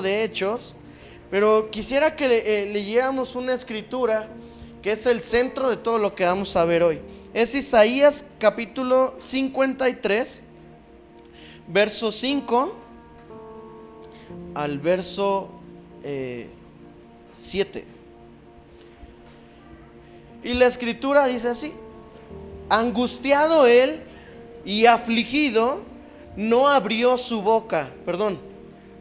libro de Hechos, pero quisiera que leyéramos una escritura que es el centro de todo lo que vamos a ver hoy. Es Isaías capítulo 53, verso 5 al verso 7. Y la escritura dice así: angustiado él y afligido, no abrió su boca. Perdón,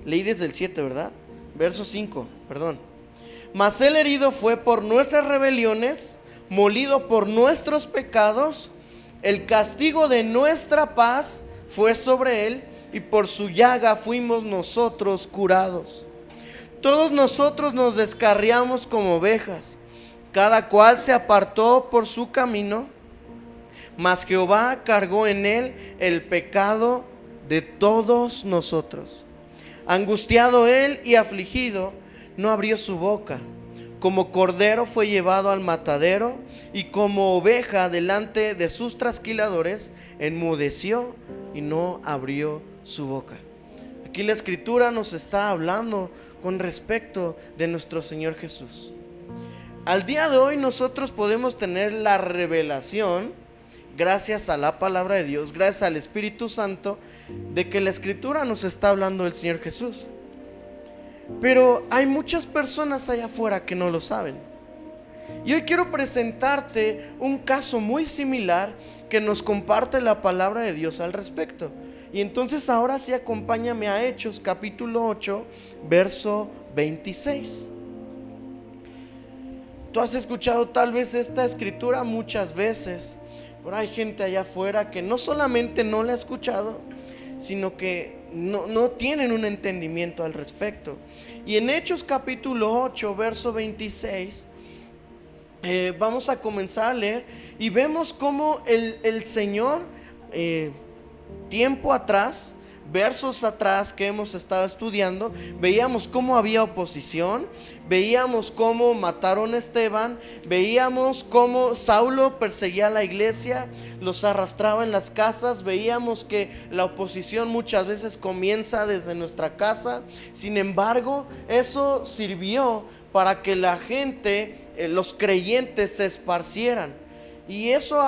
leí desde el 7, ¿verdad? Verso 5, perdón. Mas él herido fue por nuestras rebeliones, molido por nuestros pecados. El castigo de nuestra paz fue sobre él, y por su llaga fuimos nosotros curados. Todos nosotros nos descarriamos como ovejas, cada cual se apartó por su camino, mas Jehová cargó en él el pecado de todos nosotros. Angustiado él y afligido, no abrió su boca. Como cordero fue llevado al matadero, y como oveja delante de sus trasquiladores, enmudeció y no abrió su boca. Aquí la escritura nos está hablando con respecto de nuestro Señor Jesús. Al día de hoy nosotros podemos tener la revelación, gracias a la palabra de Dios, gracias al Espíritu Santo, de que la escritura nos está hablando del Señor Jesús. Pero hay muchas personas allá afuera que no lo saben. Y hoy quiero presentarte un caso muy similar que nos comparte la palabra de Dios al respecto. Y entonces ahora sí, acompáñame a Hechos capítulo 8, verso 26. Tú has escuchado tal vez esta escritura muchas veces, pero hay gente allá afuera que no solamente no la ha escuchado, sino que no tienen un entendimiento al respecto. Y en Hechos capítulo 8, verso 26, vamos a comenzar a leer y vemos cómo el Señor, tiempo atrás, versos atrás que hemos estado estudiando, veíamos cómo había oposición, veíamos cómo mataron a Esteban, veíamos cómo Saulo perseguía a la iglesia, los arrastraba en las casas, veíamos que la oposición muchas veces comienza desde nuestra casa. Sin embargo, eso sirvió para que la gente, los creyentes, se esparcieran, y eso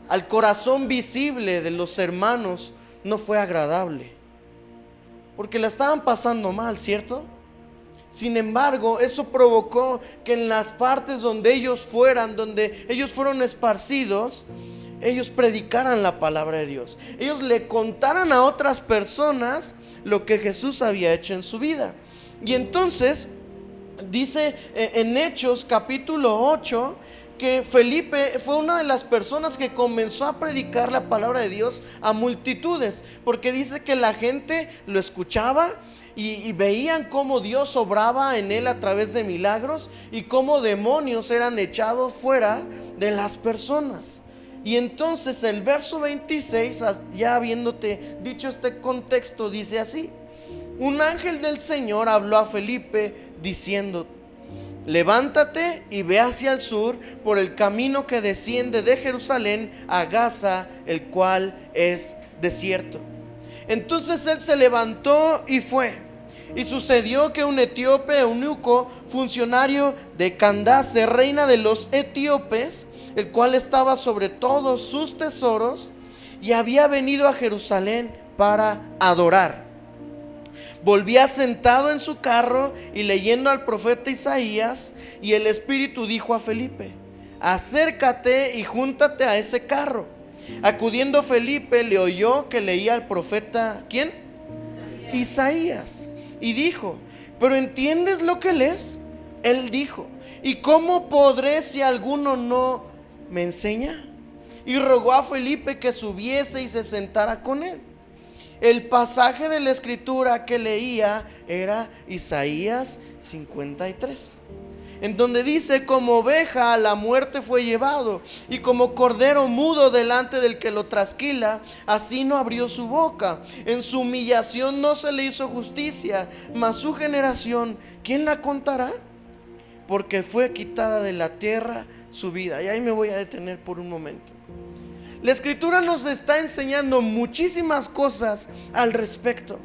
al corazón visible de los hermanos no fue agradable, porque la estaban pasando mal, ¿cierto? Sin embargo, eso provocó que en las partes donde ellos fueron esparcidos, ellos predicaran la palabra de Dios. Ellos le contaran a otras personas lo que Jesús había hecho en su vida. Y entonces dice en Hechos capítulo 8 que Felipe fue una de las personas que comenzó a predicar la palabra de Dios a multitudes, porque dice que la gente lo escuchaba y veían cómo Dios obraba en él a través de milagros, y cómo demonios eran echados fuera de las personas. Y entonces el verso 26, ya habiéndote dicho este contexto, dice así: un ángel del Señor habló a Felipe diciendo: levántate y ve hacia el sur por el camino que desciende de Jerusalén a Gaza, el cual es desierto. Entonces él se levantó y fue. Y sucedió que un etíope eunuco, funcionario de Candace, reina de los etíopes, el cual estaba sobre todos sus tesoros, y había venido a Jerusalén para adorar, volvía sentado en su carro y leyendo al profeta Isaías, y el Espíritu dijo a Felipe: acércate y júntate a ese carro. Acudiendo Felipe, le oyó que leía al profeta, ¿quién? Isaías. Y dijo: ¿pero entiendes lo que lees? Él dijo: ¿y cómo podré si alguno no me enseña? Y rogó a Felipe que subiese y se sentara con él. El pasaje de la escritura que leía era Isaías 53, en donde dice: como oveja a la muerte fue llevado, y como cordero mudo delante del que lo trasquila, así no abrió su boca. En su humillación no se le hizo justicia, mas su generación, ¿quién la contará? Porque fue quitada de la tierra su vida. Y ahí me voy a detener por un momento. La escritura nos está enseñando muchísimas cosas al respecto.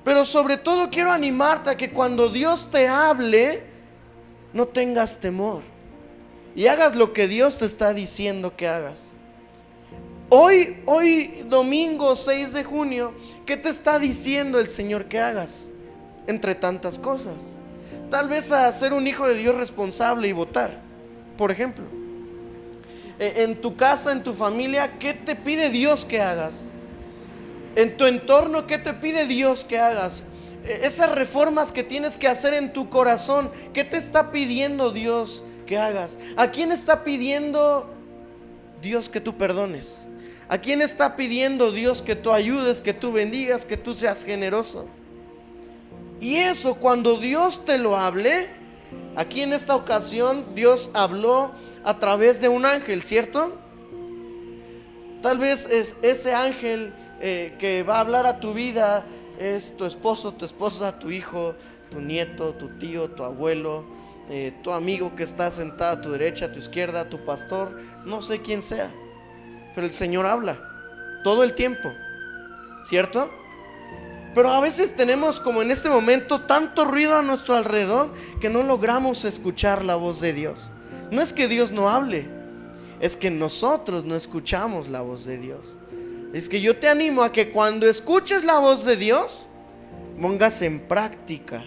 Pero sobre todo quiero animarte a que cuando Dios te hable, no tengas temor y hagas lo que Dios te está diciendo que hagas. Hoy domingo 6 de junio, ¿qué te está diciendo el Señor que hagas? Entre tantas cosas, tal vez a ser un hijo de Dios responsable y votar, por ejemplo. En tu casa, en tu familia, ¿qué te pide Dios que hagas? En tu entorno, ¿qué te pide Dios que hagas? Esas reformas que tienes que hacer en tu corazón, ¿qué te está pidiendo Dios que hagas? ¿A quién está pidiendo Dios que tú perdones? ¿A quién está pidiendo Dios que tú ayudes, que tú bendigas, que tú seas generoso? Y eso, cuando Dios te lo hable, aquí en esta ocasión Dios habló a través de un ángel, ¿cierto? Tal vez es ese ángel que va a hablar a tu vida es tu esposo, tu esposa, tu hijo, tu nieto, tu tío, tu abuelo, tu amigo que está sentado a tu derecha, a tu izquierda, tu pastor, no sé quién sea. Pero el Señor habla todo el tiempo, ¿cierto? Pero a veces tenemos, como en este momento, tanto ruido a nuestro alrededor que no logramos escuchar la voz de Dios. No es que Dios no hable, es que nosotros no escuchamos la voz de Dios. Es que yo te animo a que cuando escuches la voz de Dios, pongas en práctica,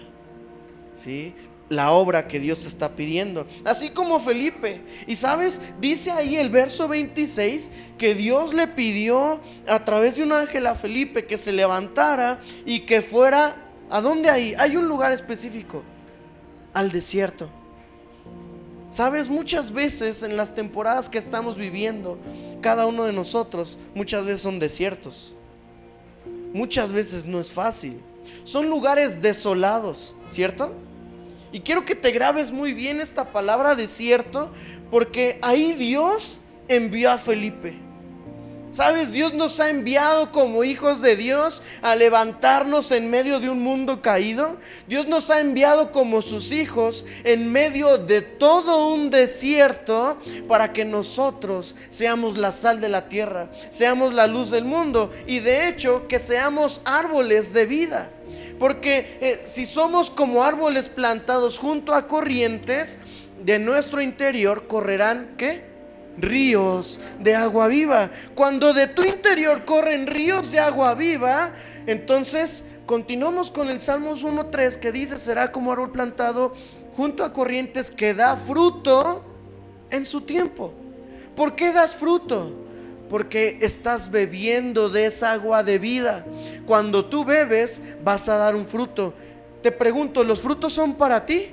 ¿sí?, la obra que Dios te está pidiendo, así como Felipe. Y sabes, dice ahí el verso 26 que Dios le pidió a través de un ángel a Felipe que se levantara y que fuera, ¿a dónde hay? Hay un lugar específico, al desierto. Sabes, muchas veces en las temporadas que estamos viviendo, cada uno de nosotros, muchas veces son desiertos. Muchas veces no es fácil. Son lugares desolados, ¿cierto? Y quiero que te grabes muy bien esta palabra desierto, porque ahí Dios envió a Felipe. ¿Sabes? Dios nos ha enviado como hijos de Dios a levantarnos en medio de un mundo caído. Dios nos ha enviado como sus hijos en medio de todo un desierto para que nosotros seamos la sal de la tierra, seamos la luz del mundo y de hecho que seamos árboles de vida. Porque si somos como árboles plantados junto a corrientes, de nuestro interior correrán, ¿qué? Ríos de agua viva. Cuando de tu interior corren ríos de agua viva, entonces continuamos con el Salmos 1:3 que dice: será como árbol plantado junto a corrientes que da fruto en su tiempo. ¿Por qué das fruto? Porque estás bebiendo de esa agua de vida. Cuando tú bebes, vas a dar un fruto. Te pregunto, ¿los frutos son para ti?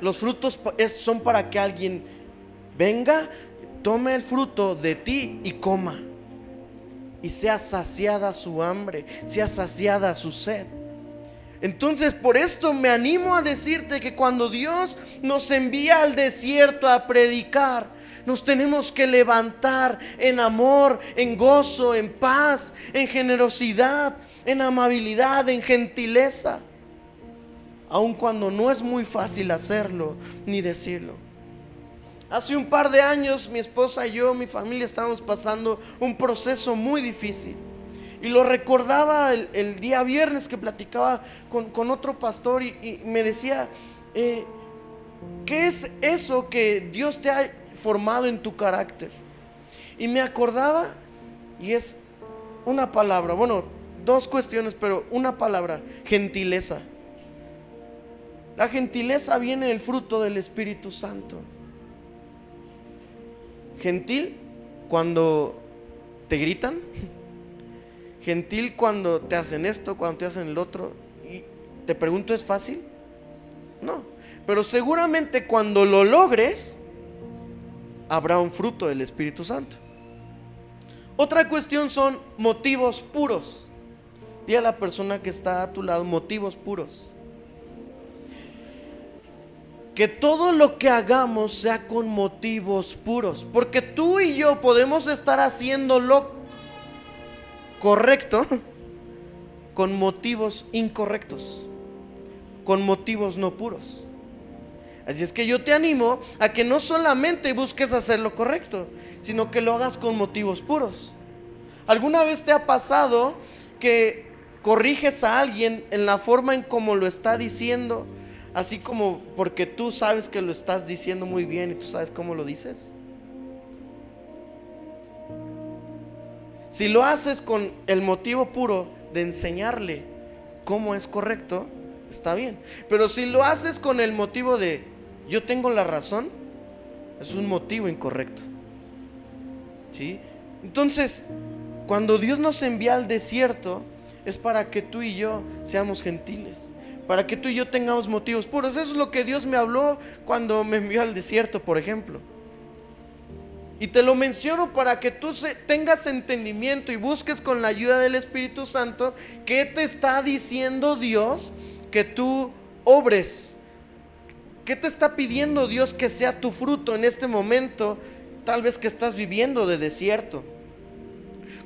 Los frutos son para que alguien venga, tome el fruto de ti y coma, y sea saciada su hambre, sea saciada su sed. Entonces, por esto me animo a decirte que cuando Dios nos envía al desierto a predicar, nos tenemos que levantar en amor, en gozo, en paz, en generosidad, en amabilidad, en gentileza, aun cuando no es muy fácil hacerlo ni decirlo. Hace un par de años mi esposa y yo, mi familia, estábamos pasando un proceso muy difícil. Y lo recordaba el día viernes que platicaba con otro pastor y me decía, ¿qué es eso que Dios te ha formado en tu carácter? Y me acordaba, y es una palabra, bueno, dos cuestiones, pero una palabra: gentileza. La gentileza viene del fruto del Espíritu Santo. Gentil cuando te gritan, gentil cuando te hacen esto, cuando te hacen el otro. Y te pregunto, ¿es fácil? No, pero seguramente cuando lo logres habrá un fruto del Espíritu Santo. Otra cuestión son motivos puros. Dile a la persona que está a tu lado: motivos puros. Que todo lo que hagamos sea con motivos puros, porque tú y yo podemos estar haciendo lo correcto con motivos incorrectos, con motivos no puros. Así es que yo te animo a que no solamente busques hacer lo correcto, sino que lo hagas con motivos puros. ¿Alguna vez te ha pasado que corriges a alguien en la forma en cómo lo está diciendo, así como porque tú sabes que lo estás diciendo muy bien y tú sabes cómo lo dices? Si lo haces con el motivo puro de enseñarle cómo es correcto, está bien. Pero si lo haces con el motivo de yo tengo la razón, es un motivo incorrecto. ¿Sí? Entonces, cuando Dios nos envía al desierto, es para que tú y yo seamos gentiles, para que tú y yo tengamos motivos puros. Eso es lo que Dios me habló cuando me envió al desierto, por ejemplo. Y te lo menciono para que tú tengas entendimiento y busques con la ayuda del Espíritu Santo qué te está diciendo Dios que tú obres. ¿Qué te está pidiendo Dios que sea tu fruto en este momento? Tal vez que estás viviendo de desierto.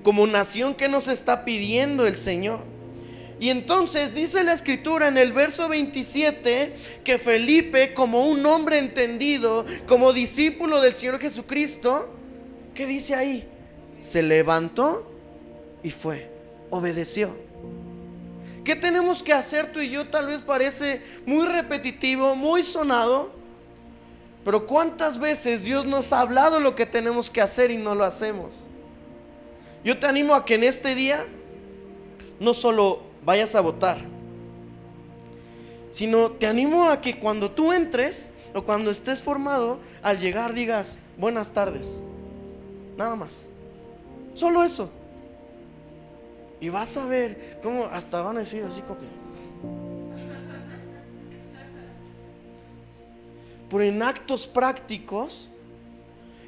Como nación, ¿qué nos está pidiendo el Señor? Y entonces dice la Escritura en el verso 27 que Felipe, como un hombre entendido, como discípulo del Señor Jesucristo, ¿qué dice ahí? Se levantó y fue, obedeció. ¿Qué tenemos que hacer tú y yo? Tal vez parece muy repetitivo, muy sonado, pero ¿cuántas veces Dios nos ha hablado lo que tenemos que hacer y no lo hacemos? Yo te animo a que en este día no solo vayas a votar, sino te animo a que cuando tú entres o cuando estés formado, al llegar digas buenas tardes, nada más, solo eso. Y vas a ver cómo hasta van a decir así como que, pero en actos prácticos.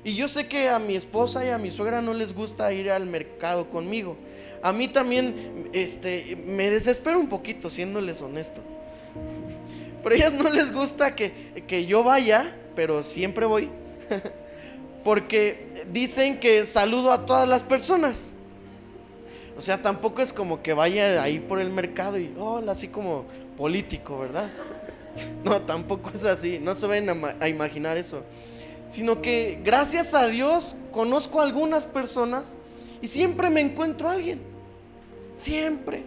Y yo sé que a mi esposa y a mi suegra no les gusta ir al mercado conmigo. A mí también me desespero un poquito, siéndoles honesto. Pero a ellas no les gusta que yo vaya, pero siempre voy. Porque dicen que saludo a todas las personas. O sea, tampoco es como que vaya ahí por el mercado y hola, así como político, ¿verdad? No, tampoco es así. No se vayan a imaginar eso. Sino que gracias a Dios conozco a algunas personas y siempre me encuentro a alguien. Siempre.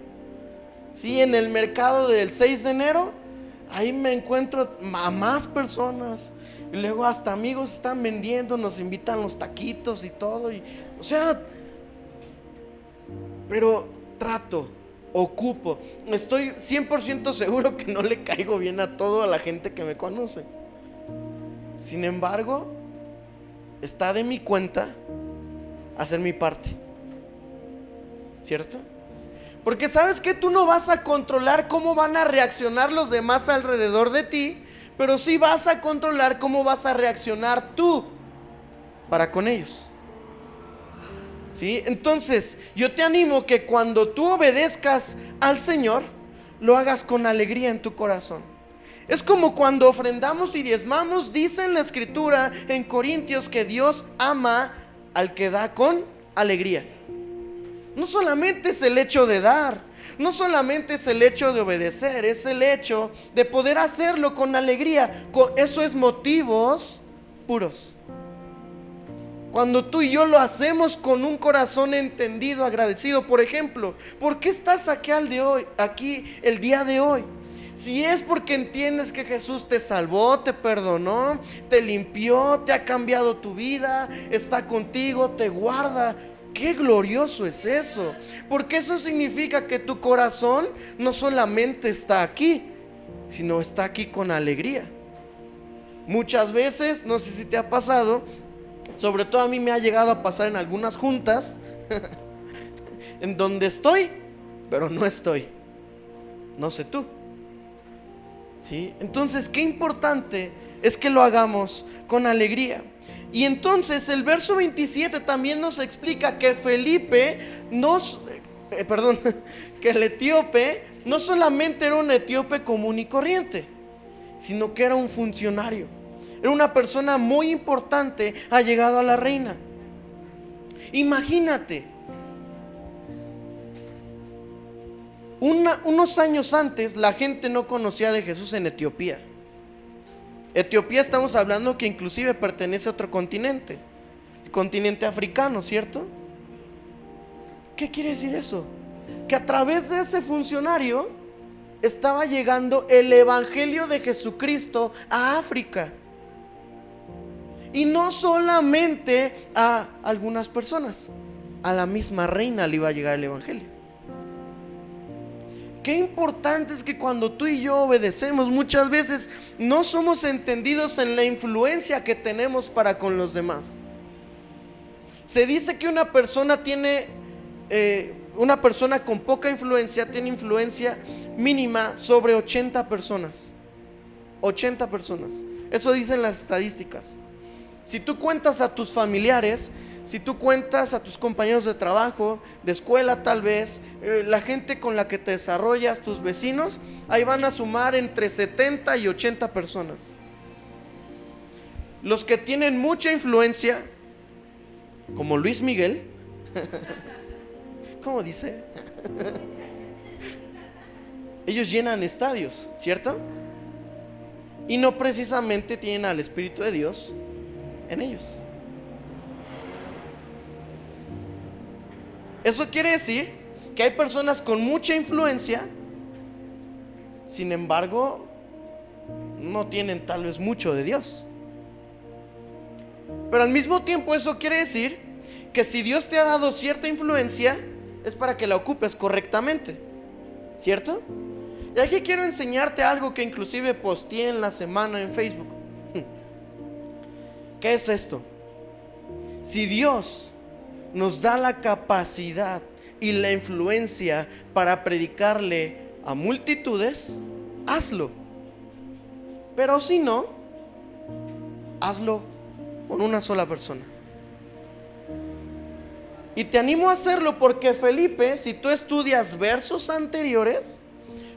Sí, en el mercado del 6 de enero, ahí me encuentro a más personas. Y luego hasta amigos están vendiendo, nos invitan los taquitos y todo. O sea, pero trato, ocupo. Estoy 100% seguro que no le caigo bien a toda la gente que me conoce. Sin embargo, está de mi cuenta hacer mi parte, ¿cierto? Porque sabes que tú no vas a controlar cómo van a reaccionar los demás alrededor de ti, pero sí vas a controlar cómo vas a reaccionar tú para con ellos. ¿Sí? Entonces, yo te animo que cuando tú obedezcas al Señor, lo hagas con alegría en tu corazón. Es como cuando ofrendamos y diezmamos. Dice en la Escritura en Corintios que Dios ama al que da con alegría. No solamente es el hecho de dar, no solamente es el hecho de obedecer, es el hecho de poder hacerlo con alegría. Eso es motivos puros. Cuando tú y yo lo hacemos con un corazón entendido, agradecido. Por ejemplo, ¿por qué estás aquí el día de hoy? Si es porque entiendes que Jesús te salvó, te perdonó, te limpió, te ha cambiado tu vida, está contigo, te guarda. ¡Qué glorioso es eso! Porque eso significa que tu corazón no solamente está aquí, sino está aquí con alegría. Muchas veces, no sé si te ha pasado, sobre todo a mí me ha llegado a pasar en algunas juntas en donde estoy, pero no estoy. No sé tú. ¿Sí? Entonces, qué importante es que lo hagamos con alegría. Y entonces el verso 27 también nos explica que que el etíope no solamente era un etíope común y corriente, sino que era un funcionario. Era una persona muy importante allegado a la reina. Imagínate, unos años antes la gente no conocía de Jesús en Etiopía. Etiopía, estamos hablando que inclusive pertenece a otro continente, el continente africano, ¿cierto? ¿Qué quiere decir eso? que a través de ese funcionario estaba llegando el evangelio de Jesucristo a África. Y no solamente a algunas personas, a la misma reina le iba a llegar el evangelio. Qué importante es que cuando tú y yo obedecemos, muchas veces no somos entendidos en la influencia que tenemos para con los demás. Se dice que una persona con poca influencia tiene influencia mínima sobre 80 personas. 80 personas. Eso dicen las estadísticas. Si tú cuentas a tus familiares, si tú cuentas a tus compañeros de trabajo, de escuela tal vez, la gente con la que te desarrollas, tus vecinos, ahí van a sumar entre 70 y 80 personas. Los que tienen mucha influencia, como Luis Miguel, ¿cómo dice? Ellos llenan estadios, ¿cierto? Y no precisamente tienen al Espíritu de Dios en ellos. Eso quiere decir que hay personas con mucha influencia, sin embargo, no tienen tal vez mucho de Dios. Pero al mismo tiempo eso quiere decir que si Dios te ha dado cierta influencia, es para que la ocupes correctamente, ¿cierto? Y aquí quiero enseñarte algo que inclusive posteé en la semana en Facebook. ¿Qué es esto? Si Dios nos da la capacidad y la influencia para predicarle a multitudes, hazlo. Pero si no, hazlo con una sola persona. Y te animo a hacerlo porque Felipe, si tú estudias versos anteriores,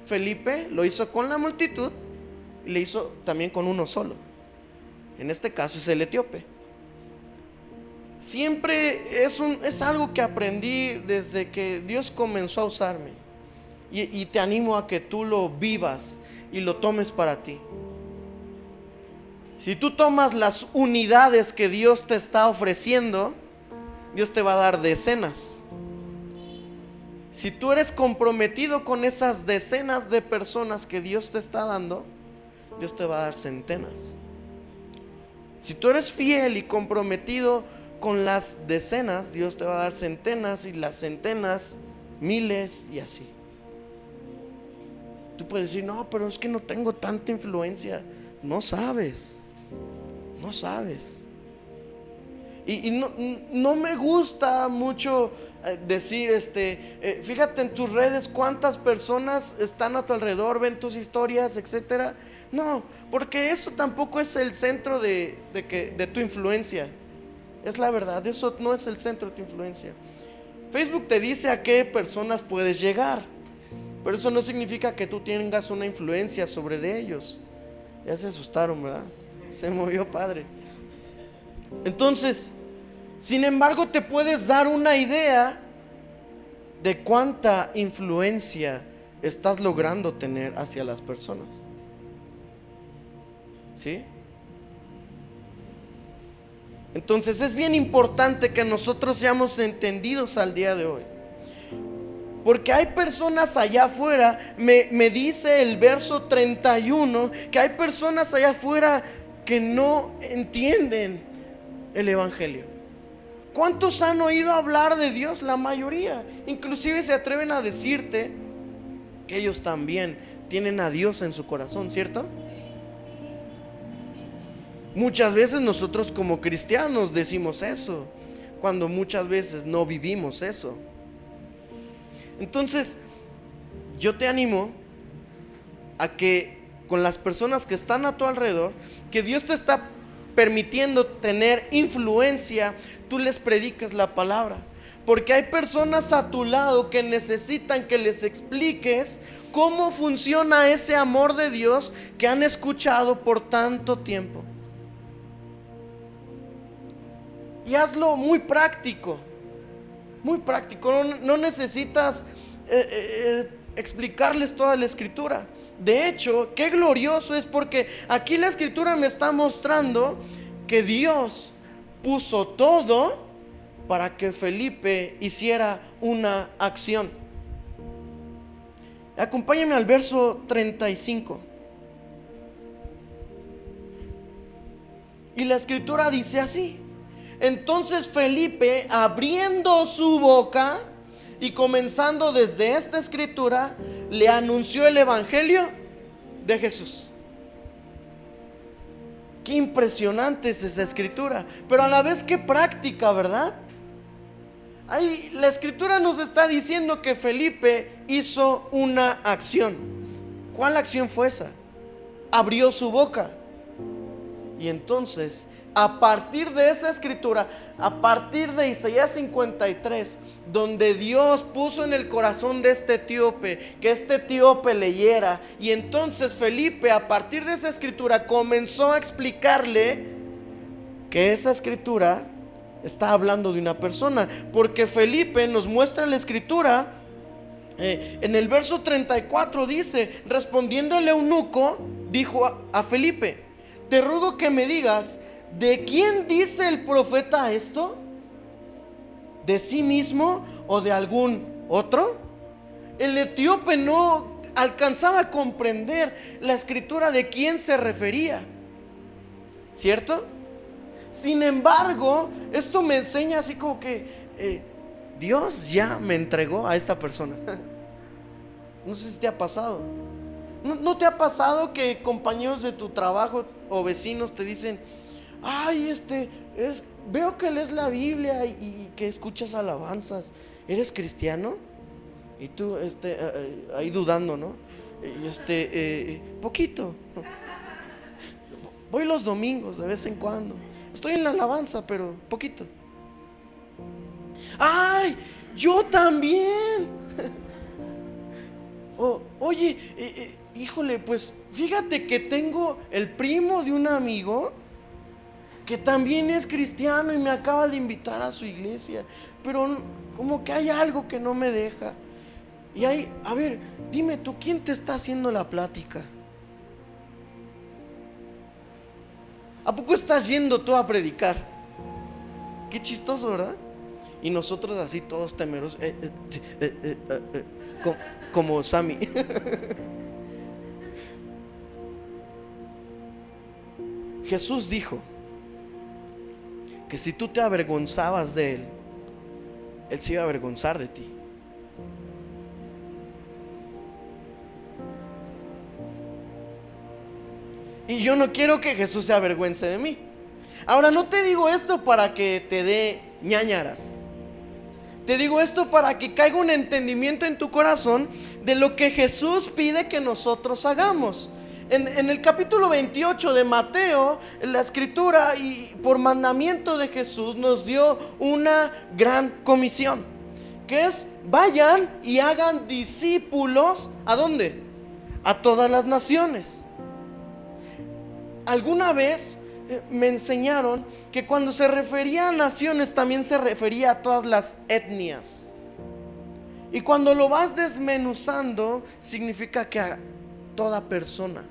Felipe lo hizo con la multitud y le hizo también con uno solo. En este caso es el etíope. Siempre es algo que aprendí desde que Dios comenzó a usarme. Y te animo a que tú lo vivas y lo tomes para ti. Si tú tomas las unidades que Dios te está ofreciendo, Dios te va a dar decenas. Si tú eres comprometido con esas decenas de personas que Dios te está dando, Dios te va a dar centenas. Si tú eres fiel y comprometido con las decenas, Dios te va a dar centenas, y las centenas, miles, y así. Tú puedes decir, no, pero es que no tengo tanta influencia. No sabes. No sabes. Y no me gusta mucho decir, fíjate en tus redes cuántas personas están a tu alrededor, ven tus historias, etcétera. No, porque eso tampoco es el centro de tu influencia. Es la verdad, eso no es el centro de tu influencia. Facebook te dice a qué personas puedes llegar, pero eso no significa que tú tengas una influencia sobre de ellos. Ya se asustaron, ¿verdad? Se movió padre. Entonces, sin embargo, te puedes dar una idea de cuánta influencia estás logrando tener hacia las personas. ¿Sí? Entonces es bien importante que nosotros seamos entendidos al día de hoy. Porque hay personas allá afuera, me dice el verso 31, que hay personas allá afuera que no entienden el evangelio. ¿Cuántos han oído hablar de Dios? La mayoría. Inclusive se atreven a decirte que ellos también tienen a Dios en su corazón, ¿cierto? Muchas veces nosotros como cristianos decimos eso, cuando muchas veces no vivimos eso. Entonces, yo te animo a que con las personas que están a tu alrededor, que Dios te está permitiendo tener influencia, tú les prediques la palabra. Porque hay personas a tu lado que necesitan que les expliques cómo funciona ese amor de Dios que han escuchado por tanto tiempo. Y hazlo muy práctico. Muy práctico. No necesitas explicarles toda la escritura. De hecho, qué glorioso es, porque aquí la escritura me está mostrando que Dios puso todo para que Felipe hiciera una acción. Acompáñame al verso 35. Y la escritura dice así: entonces Felipe, abriendo su boca y comenzando desde esta escritura, le anunció el evangelio de Jesús. Qué impresionante es esa escritura, pero a la vez qué práctica, ¿verdad? Ahí la escritura nos está diciendo que Felipe hizo una acción. ¿Cuál acción fue esa? Abrió su boca. Y entonces, a partir de esa escritura, a partir de Isaías 53, donde Dios puso en el corazón de este etíope que este etíope leyera, y entonces Felipe, a partir de esa escritura, comenzó a explicarle que esa escritura está hablando de una persona, porque Felipe nos muestra la escritura. En el verso 34 dice: respondiendo el eunuco, dijo a Felipe: te ruego que me digas, ¿de quién dice el profeta esto? ¿De sí mismo o de algún otro? El etíope no alcanzaba a comprender la escritura de quién se refería, ¿cierto? Sin embargo, esto me enseña así como que Dios ya me entregó a esta persona. No sé si te ha pasado. ¿No te ha pasado que compañeros de tu trabajo o vecinos te dicen: ay, veo que lees la Biblia y que escuchas alabanzas, ¿eres cristiano? Y tú ahí dudando, ¿no? Poquito. Voy los domingos de vez en cuando. Estoy en la alabanza, pero poquito. ¡Ay! Yo también. Oye, híjole, pues fíjate que tengo el primo de un amigo que también es cristiano y me acaba de invitar a su iglesia, pero como que hay algo que no me deja. Y ahí, a ver, dime tú, ¿quién te está haciendo la plática? ¿A poco estás yendo tú a predicar? Qué chistoso, ¿verdad? Y nosotros así todos temerosos, como Sammy. Jesús dijo que si tú te avergonzabas de Él, Él se iba a avergonzar de ti. Y yo no quiero que Jesús se avergüence de mí. Ahora, no te digo esto para que te dé ñáñaras. Te digo esto para que caiga un entendimiento en tu corazón de lo que Jesús pide que nosotros hagamos. En el capítulo 28 de Mateo, la escritura, y por mandamiento de Jesús, nos dio una gran comisión, que es: vayan y hagan discípulos. ¿A dónde? A todas las naciones. Alguna vez me enseñaron que cuando se refería a naciones también se refería a todas las etnias. Y cuando lo vas desmenuzando, significa que a toda persona,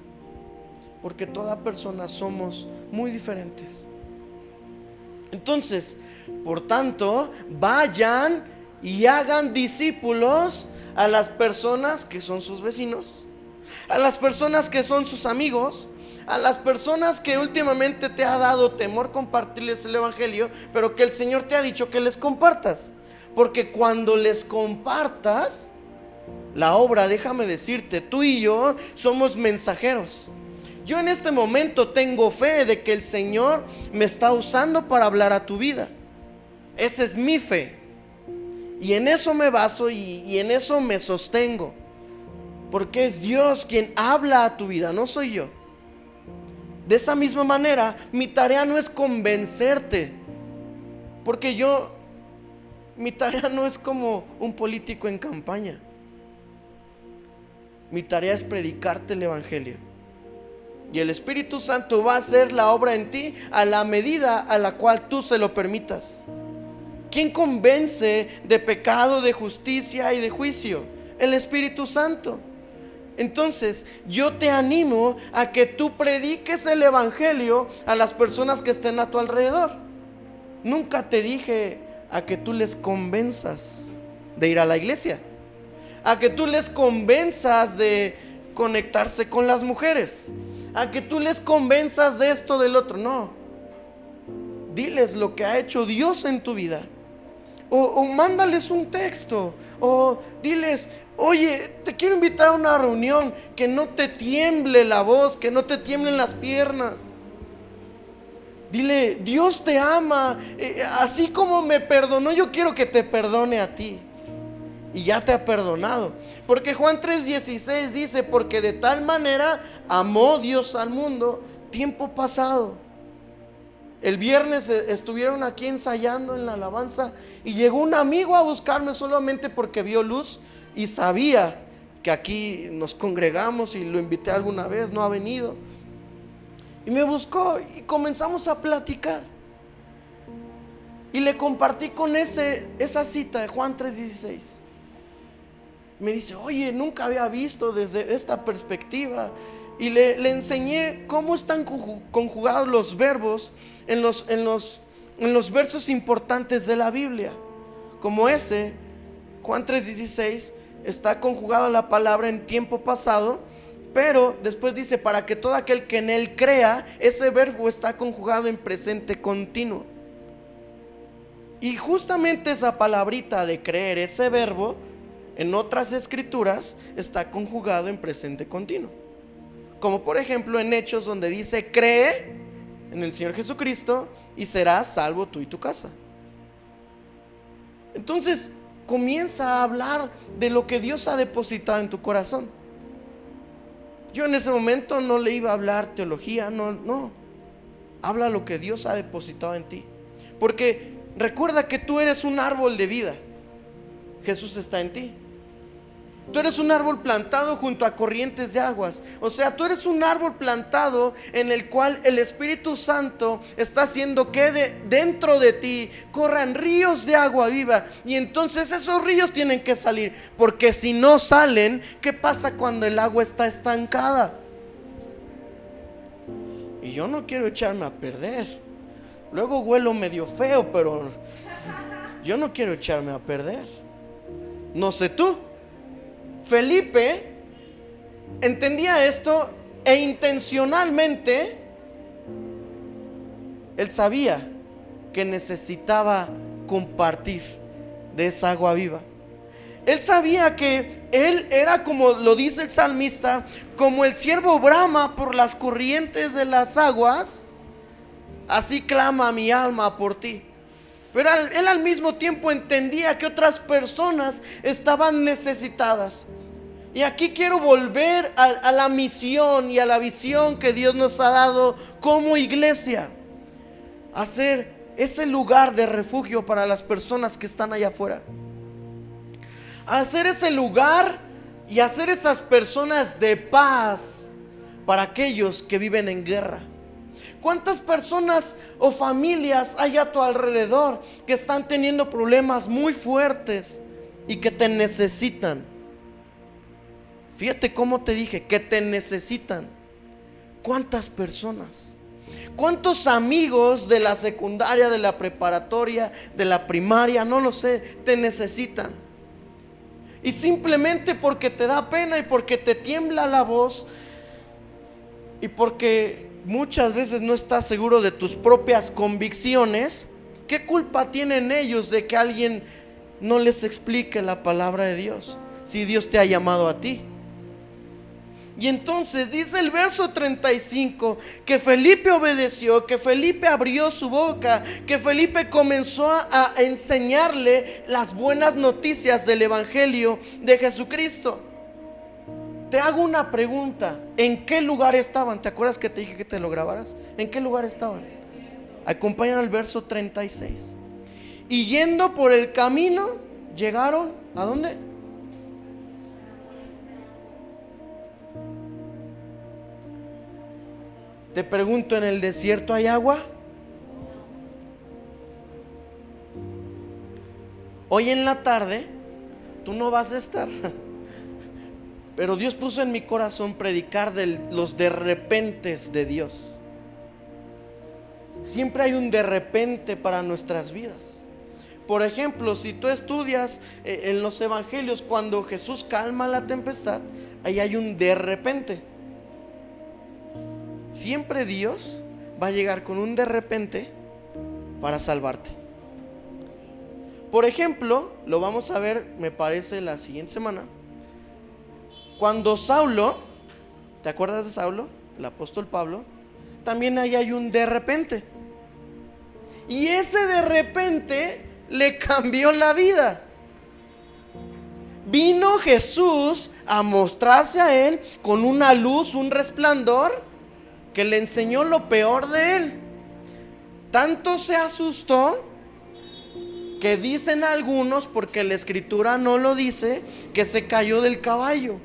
porque toda persona somos muy diferentes. Entonces, por tanto, vayan y hagan discípulos a las personas que son sus vecinos, a las personas que son sus amigos, a las personas que últimamente te ha dado temor compartirles el evangelio, pero que el Señor te ha dicho que les compartas. Porque cuando les compartas la obra, déjame decirte, tú y yo somos mensajeros. Yo en este momento tengo fe de que el Señor me está usando para hablar a tu vida. Esa es mi fe, y en eso me baso y en eso me sostengo, porque es Dios quien habla a tu vida, no soy yo. De esa misma manera, mi tarea no es convencerte, porque mi tarea no es como un político en campaña. Mi tarea es predicarte el evangelio, y el Espíritu Santo va a hacer la obra en ti a la medida a la cual tú se lo permitas. ¿Quién convence de pecado, de justicia y de juicio? El Espíritu Santo. Entonces, yo te animo a que tú prediques el evangelio a las personas que estén a tu alrededor. Nunca te dije a que tú les convenzas de ir a la iglesia. a que tú les convenzas de conectarse con las mujeres, a que tú les convenzas de esto, del otro. No, diles lo que ha hecho Dios en tu vida. O mándales un texto, o diles: oye, te quiero invitar a una reunión. Que no te tiemble la voz, que no te tiemblen las piernas. Dile: Dios te ama, así como me perdonó, yo quiero que te perdone a ti. Y ya te ha perdonado. Porque Juan 3:16 dice: porque de tal manera amó Dios al mundo. Tiempo pasado. El viernes estuvieron aquí ensayando en la alabanza y llegó un amigo a buscarme solamente porque vio luz y sabía que aquí nos congregamos y lo invité alguna vez, no ha venido. Y me buscó y comenzamos a platicar. Y le compartí con esa cita de Juan 3:16. Me dice: oye, nunca había visto desde esta perspectiva. Y le enseñé cómo están conjugados los verbos en los versos importantes de la Biblia. Como ese, Juan 3:16, está conjugada la palabra en tiempo pasado, pero después dice: para que todo aquel que en él crea. Ese verbo está conjugado en presente continuo. Y justamente esa palabrita de creer, ese verbo, en otras escrituras está conjugado en presente continuo. Como por ejemplo en Hechos, donde dice: cree en el Señor Jesucristo y serás salvo tú y tu casa. Entonces comienza a hablar de lo que Dios ha depositado en tu corazón. Yo en ese momento no le iba a hablar teología, no. Habla lo que Dios ha depositado en ti. Porque recuerda que tú eres un árbol de vida. Jesús está en ti. Tú eres un árbol plantado junto a corrientes de aguas. O sea, tú eres un árbol plantado en el cual el Espíritu Santo está haciendo que dentro de ti corran ríos de agua viva. Y entonces esos ríos tienen que salir, porque si no salen, ¿qué pasa cuando el agua está estancada? Y yo no quiero echarme a perder. Luego huelo medio feo, pero yo no quiero echarme a perder. No sé tú. Felipe entendía esto e intencionalmente él sabía que necesitaba compartir de esa agua viva. Él sabía que él era, como lo dice el salmista, como el ciervo brama por las corrientes de las aguas, así clama mi alma por ti. Pero él al mismo tiempo entendía que otras personas estaban necesitadas. Y aquí quiero volver a la misión y a la visión que Dios nos ha dado como iglesia. Hacer ese lugar de refugio para las personas que están allá afuera. Hacer ese lugar y hacer esas personas de paz para aquellos que viven en guerra. ¿Cuántas personas o familias hay a tu alrededor que están teniendo problemas muy fuertes y que te necesitan? Fíjate cómo te dije, que te necesitan. ¿Cuántas personas? ¿Cuántos amigos de la secundaria, de la preparatoria, de la primaria, no lo sé, te necesitan? Y simplemente porque te da pena y porque te tiembla la voz y porque muchas veces no estás seguro de tus propias convicciones, ¿qué culpa tienen ellos de que alguien no les explique la palabra de Dios? Si Dios te ha llamado a ti. Y entonces dice el verso 35 que Felipe obedeció, que Felipe abrió su boca, que Felipe comenzó a enseñarle las buenas noticias del evangelio de Jesucristo. Te hago una pregunta: ¿en qué lugar estaban? ¿Te acuerdas que te dije que te lo grabaras? ¿En qué lugar estaban? Acompáñame al verso 36. Y yendo por el camino, llegaron ¿a dónde? Te pregunto, ¿en el desierto hay agua? Hoy en la tarde tú no vas a estar, pero Dios puso en mi corazón predicar de los de repentes de Dios. Siempre hay un de repente para nuestras vidas. Por ejemplo, si tú estudias en los evangelios, cuando Jesús calma la tempestad, ahí hay un de repente. Siempre Dios va a llegar con un de repente para salvarte. Por ejemplo, lo vamos a ver, me parece, la siguiente semana. Cuando Saulo, ¿te acuerdas de Saulo? El apóstol Pablo. También ahí hay un de repente. Y ese de repente le cambió la vida. Vino Jesús a mostrarse a él con una luz, un resplandor, que le enseñó lo peor de él. Tanto se asustó que dicen algunos, porque la escritura no lo dice, que se cayó del caballo.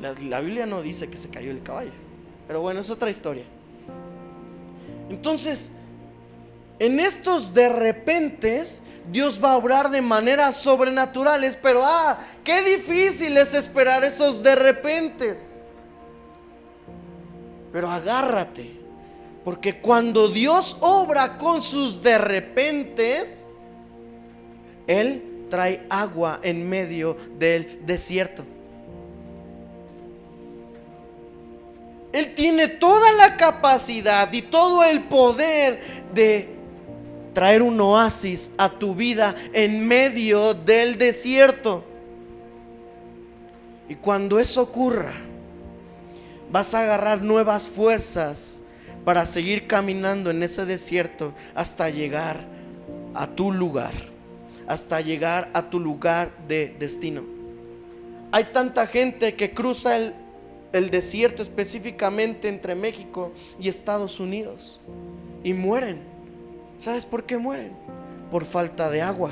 La Biblia no dice que se cayó del caballo, pero bueno, es otra historia. Entonces, en estos de repentes, Dios va a obrar de maneras sobrenaturales. Pero qué difícil es esperar esos de repentes. Pero agárrate, porque cuando Dios obra con sus de repentes, Él trae agua en medio del desierto. Él tiene toda la capacidad y todo el poder de traer un oasis a tu vida en medio del desierto. Y cuando eso ocurra, vas a agarrar nuevas fuerzas para seguir caminando en ese desierto hasta llegar a tu lugar, hasta llegar a tu lugar de destino. Hay tanta gente que cruza el desierto, específicamente entre México y Estados Unidos, y mueren. ¿Sabes por qué mueren? Por falta de agua.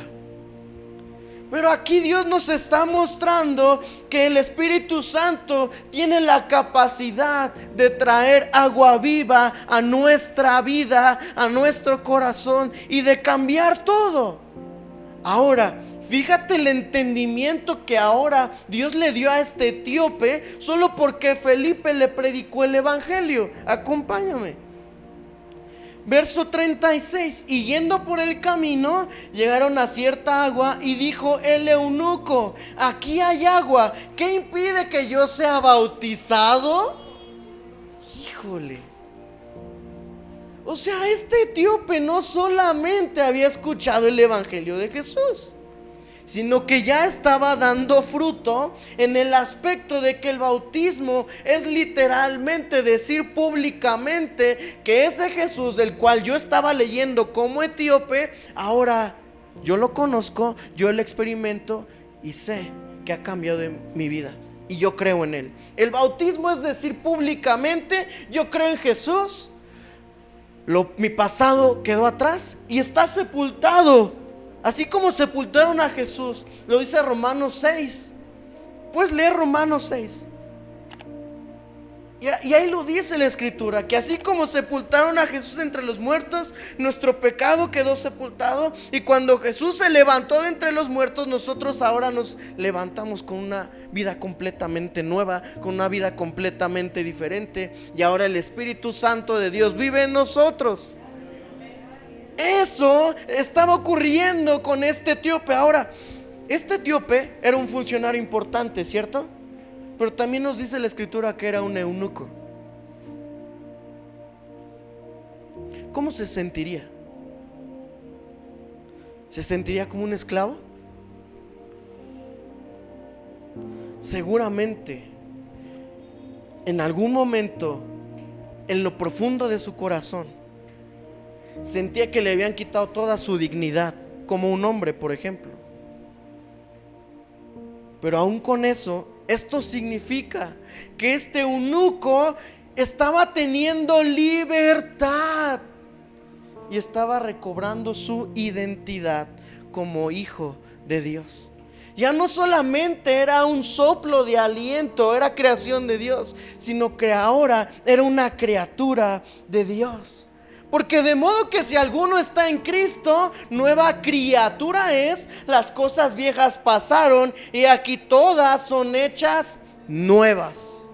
Pero aquí Dios nos está mostrando que el Espíritu Santo tiene la capacidad de traer agua viva a nuestra vida, a nuestro corazón, y de cambiar todo. Ahora, fíjate el entendimiento que ahora Dios le dio a este etíope solo porque Felipe le predicó el evangelio. Acompáñame. Verso 36. Y yendo por el camino, llegaron a cierta agua, y dijo el eunuco: aquí hay agua, ¿qué impide que yo sea bautizado? Híjole. O sea, este etíope no solamente había escuchado el evangelio de Jesús, sino que ya estaba dando fruto en el aspecto de que el bautismo es literalmente decir públicamente que ese Jesús del cual yo estaba leyendo como etíope, ahora yo lo conozco, yo lo experimento y sé que ha cambiado mi vida y yo creo en Él. El bautismo es decir públicamente: yo creo en Jesús, mi pasado quedó atrás y está sepultado. Así como sepultaron a Jesús, lo dice Romanos 6. Puedes leer Romanos 6. Y ahí lo dice la escritura, que así como sepultaron a Jesús entre los muertos, nuestro pecado quedó sepultado. Y cuando Jesús se levantó de entre los muertos, nosotros ahora nos levantamos con una vida completamente nueva, con una vida completamente diferente. Y ahora el Espíritu Santo de Dios vive en nosotros. Eso estaba ocurriendo con este etíope. Ahora, este etíope era un funcionario importante, ¿cierto? Pero también nos dice la escritura que era un eunuco. ¿Cómo se sentiría? ¿Se sentiría como un esclavo? Seguramente en algún momento, en lo profundo de su corazón, sentía que le habían quitado toda su dignidad como un hombre, por ejemplo. Pero aún con eso, esto significa que este eunuco estaba teniendo libertad y estaba recobrando su identidad como hijo de Dios. Ya no solamente era un soplo de aliento, era creación de Dios, sino que ahora era una criatura de Dios. Porque de modo que si alguno está en Cristo, nueva criatura es, las cosas viejas pasaron y aquí todas son hechas nuevas.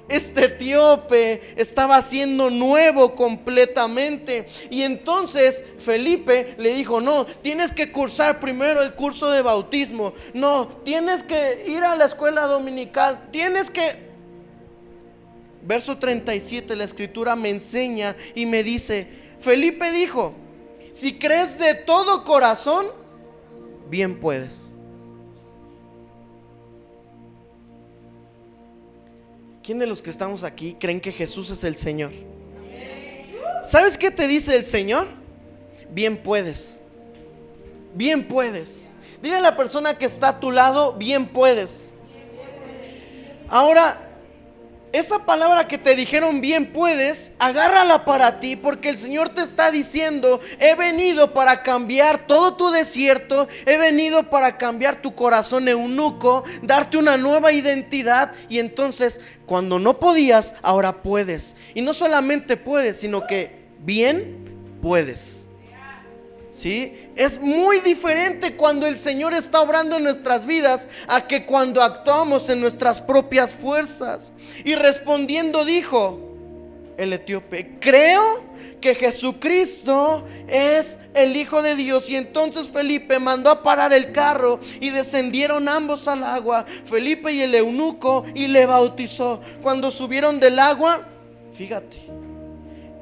este etíope estaba siendo nuevo completamente. Y entonces Felipe le dijo: no, tienes que cursar primero el curso de bautismo. No, tienes que ir a la escuela dominical. Tienes que... Verso 37, la escritura me enseña y me dice: Felipe dijo, si crees de todo corazón, bien puedes. ¿Quién de los que estamos aquí creen que Jesús es el Señor? ¿Sabes qué te dice el Señor? Bien puedes. Bien puedes. Dile a la persona que está a tu lado: bien puedes. Ahora, esa palabra que te dijeron bien puedes, agárrala para ti, porque el Señor te está diciendo: he venido para cambiar todo tu desierto, he venido para cambiar tu corazón eunuco, darte una nueva identidad. Y entonces, cuando no podías, ahora puedes. Y no solamente puedes, sino que bien puedes. ¿Sí? Es muy diferente cuando el Señor está obrando en nuestras vidas a que cuando actuamos en nuestras propias fuerzas. Y respondiendo dijo el etíope: creo que Jesucristo es el Hijo de Dios. Y entonces Felipe mandó a parar el carro y descendieron ambos al agua, Felipe y el eunuco, y le bautizó. Cuando subieron del agua, fíjate,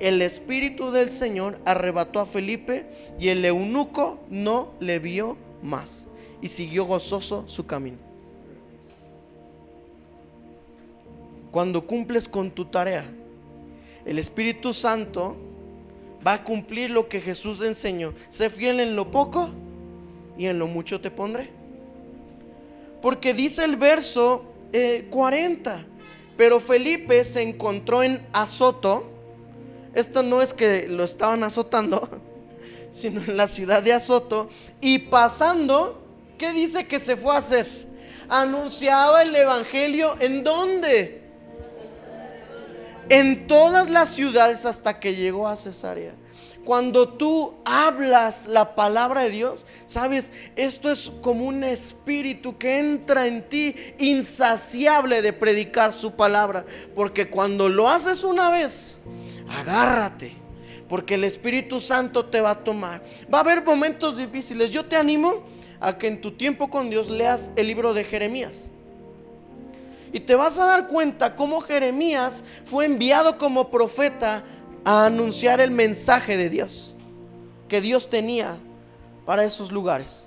el Espíritu del Señor arrebató a Felipe y el eunuco no le vio más y siguió gozoso su camino. Cuando cumples con tu tarea, el Espíritu Santo va a cumplir lo que Jesús enseñó: sé fiel en lo poco y en lo mucho te pondré. Porque dice el verso 40, pero Felipe se encontró en Azoto. Esto no es que lo estaban azotando, sino en la ciudad de Azoto. Y pasando, ¿qué dice que se fue a hacer? Anunciaba el evangelio. ¿En dónde? En todas las ciudades, hasta que llegó a Cesarea. Cuando tú hablas la palabra de Dios, sabes, esto es como un espíritu que entra en ti, insaciable de predicar su palabra. Porque cuando lo haces una vez, agárrate, porque el Espíritu Santo te va a tomar. Va a haber momentos difíciles. Yo te animo a que en tu tiempo con Dios leas el libro de Jeremías. Y te vas a dar cuenta cómo Jeremías fue enviado como profeta a anunciar el mensaje de Dios que Dios tenía para esos lugares.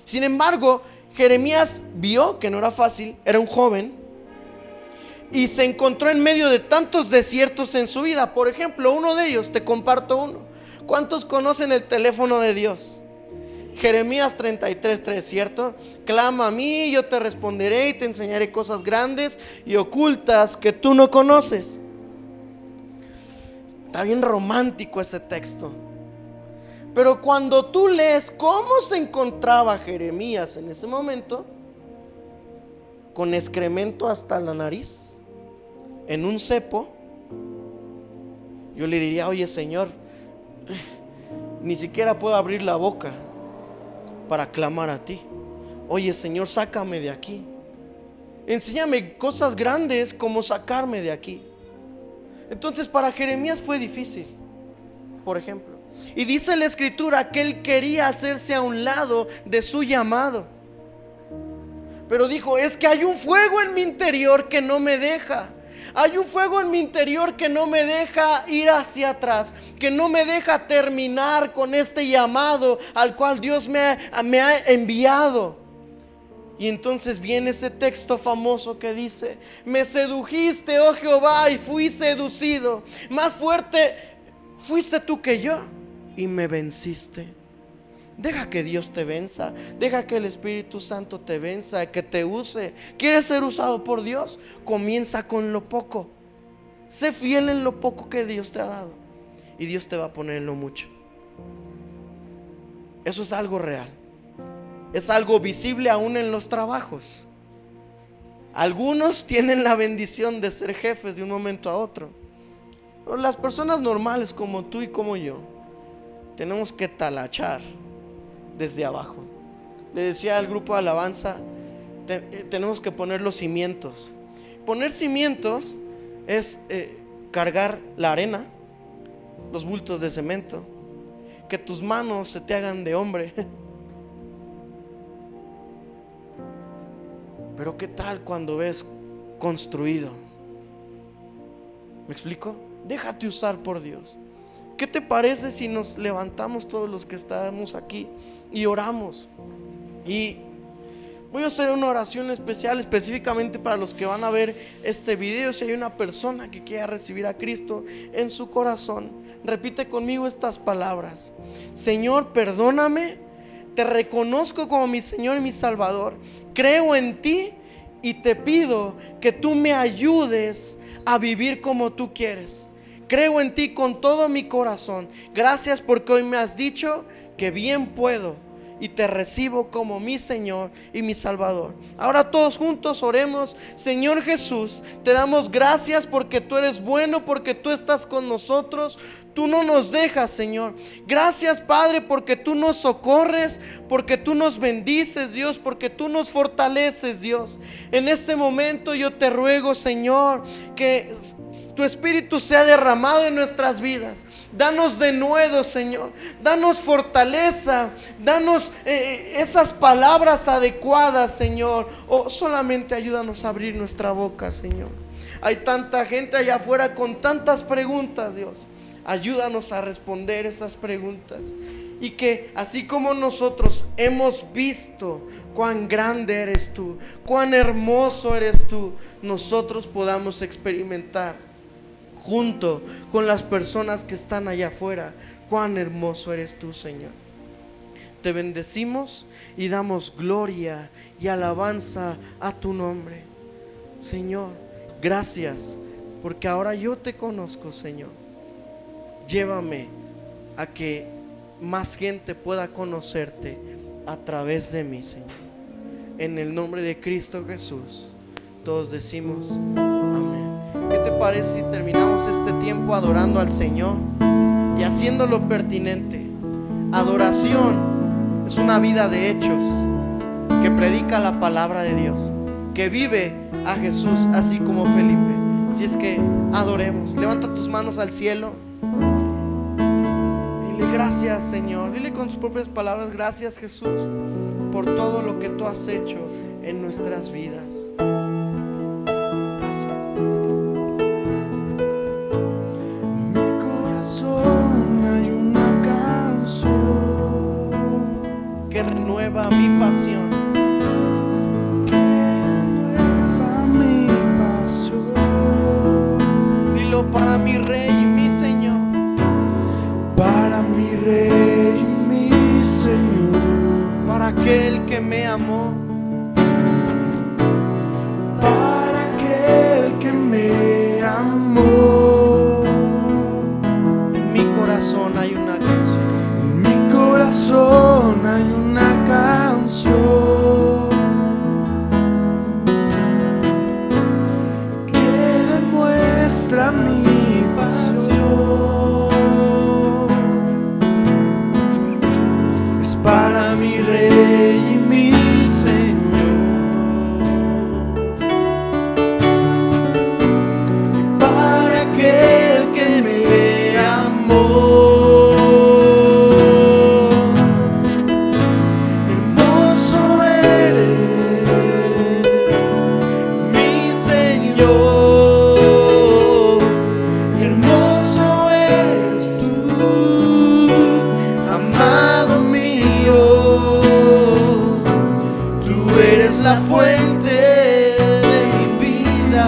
Sin embargo, Jeremías vio que no era fácil, era un joven, y se encontró en medio de tantos desiertos en su vida. Por ejemplo, uno de ellos, te comparto uno. ¿Cuántos conocen el teléfono de Dios? Jeremías 33:3, ¿cierto? Clama a mí, yo te responderé y te enseñaré cosas grandes y ocultas que tú no conoces. Está bien romántico ese texto. Pero cuando tú lees cómo se encontraba Jeremías en ese momento, con excremento hasta la nariz, en un cepo, yo le diría: oye, Señor, ni siquiera puedo abrir la boca para clamar a ti. Oye, Señor, sácame de aquí. Enséñame cosas grandes como sacarme de aquí. Entonces para Jeremías fue difícil, por ejemplo. Y dice la escritura que él quería hacerse a un lado de su llamado, pero dijo: es que hay un fuego en mi interior que no me deja. Hay un fuego en mi interior que no me deja ir hacia atrás, que no me deja terminar con este llamado al cual Dios me ha enviado. Y entonces viene ese texto famoso que dice: me sedujiste, oh Jehová, y fui seducido. Más fuerte fuiste tú que yo, y me venciste. Deja que Dios te venza. Deja que el Espíritu Santo te venza, que te use. ¿Quieres ser usado por Dios? Comienza con lo poco. Sé fiel en lo poco que Dios te ha dado, y Dios te va a poner en lo mucho. Eso es algo real. Es algo visible aún en los trabajos. Algunos tienen la bendición de ser jefes de un momento a otro, pero las personas normales como tú y como yo tenemos que talachar desde abajo. Le decía al grupo de alabanza: tenemos que poner los cimientos, poner cimientos es cargar la arena, los bultos de cemento, que tus manos se te hagan de hombre. Pero ¿qué tal cuando ves construido? ¿Me explico? Déjate usar por Dios. ¿Qué te parece si nos levantamos todos los que estamos aquí y oramos? Y voy a hacer una oración especial específicamente para los que van a ver este video. Si hay una persona que quiera recibir a Cristo en su corazón, repite conmigo estas palabras: Señor, perdóname, te reconozco como mi Señor y mi Salvador, creo en ti y te pido que tú me ayudes a vivir como tú quieres. Creo en ti con todo mi corazón. Gracias porque hoy me has dicho que bien puedo y te recibo como mi Señor y mi Salvador. Ahora todos juntos oremos. Señor Jesús, te damos gracias porque tú eres bueno, porque tú estás con nosotros. Tú no nos dejas, Señor. Gracias, Padre, porque tú nos socorres, porque tú nos bendices, Dios, porque tú nos fortaleces, Dios. En este momento yo te ruego, Señor, que tu Espíritu sea derramado en nuestras vidas. Danos de nuevo, Señor. Danos fortaleza. Danos esas palabras adecuadas, Señor. O solamente ayúdanos a abrir nuestra boca, Señor. Hay tanta gente allá afuera con tantas preguntas, Dios. Ayúdanos a responder esas preguntas. Y que así como nosotros hemos visto cuán grande eres tú, cuán hermoso eres tú, nosotros podamos experimentar junto con las personas que están allá afuera cuán hermoso eres tú, Señor. Te bendecimos y damos gloria y alabanza a tu nombre, Señor. Gracias porque ahora yo te conozco, Señor. Llévame a que más gente pueda conocerte a través de mí, Señor. En el nombre de Cristo Jesús, todos decimos amén. ¿Qué te parece si terminamos este tiempo adorando al Señor y haciéndolo pertinente? Adoración es una vida de hechos que predica la palabra de Dios, que vive a Jesús así como Felipe. Si es que adoremos, levanta tus manos al cielo. Gracias, Señor. Dile con tus propias palabras: gracias, Jesús, por todo lo que tú has hecho en nuestras vidas. Gracias. En mi corazón hay una canción Que renueva mi pasión. renueva mi pasión. Dilo para mi Rey y mi Señor. Para mi Rey y mi Señor, Para aquel que me amó. para aquel que me amó. En mi corazón hay una canción. En mi corazón hay una canción que demuestra mi pasión. Para mi Rey y mi Señor, y para aquel que me amó. Hermoso eres, mi Señor, hermoso eres tú, amado mío. Tú eres la fuente de mi vida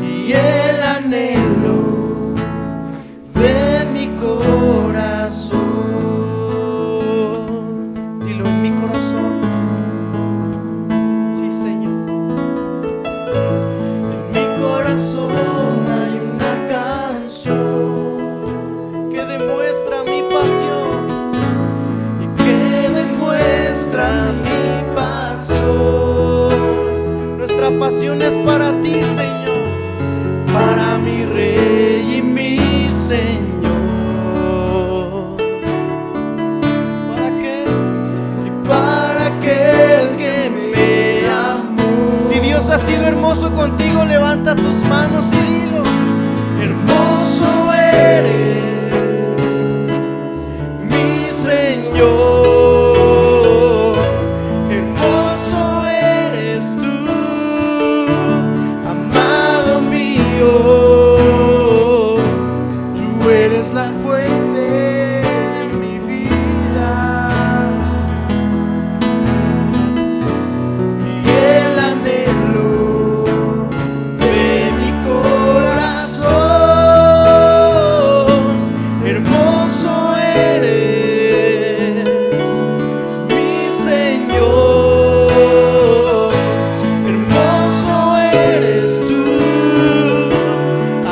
y el anhelo de mi corazón. Dilo: en mi corazón. Sí, Señor. En mi corazón hay una canción Que demuestra mi pasión. y que demuestra mi pasión. Nuestra pasión es para ti, Señor. Para mi Rey y mi Señor, Para que y para aquel que me tus manos y dilo. Hermoso eres, mi Señor. Hermoso eres tú, amado mío. Tú eres la fuente de mi vida y el anhelo de mi corazón. Hermoso eres, mi Señor. Hermoso eres tú,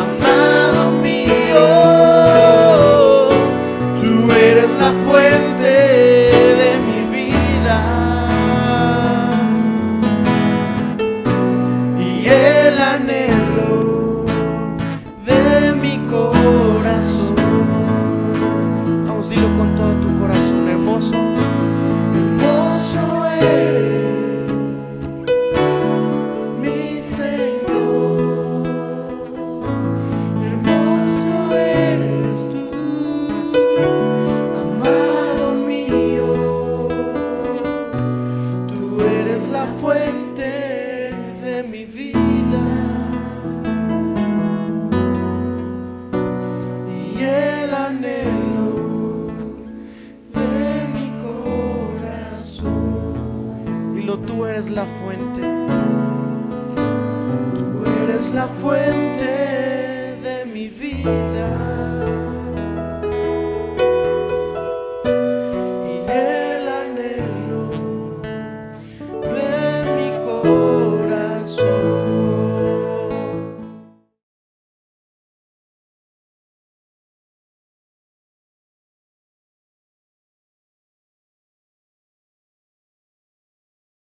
amado mío. Tú eres la fuente de mi vida y el anhelo de mi corazón. Vamos, dilo con todo tu corazón. Hermoso, Hermoso eres, mi Señor. Hermoso eres tú, amado mío. Tú eres la fuente de mi vida y el anhelo de mi corazón. dilo, tú eres la fuente. Tú eres la fuente de mi vida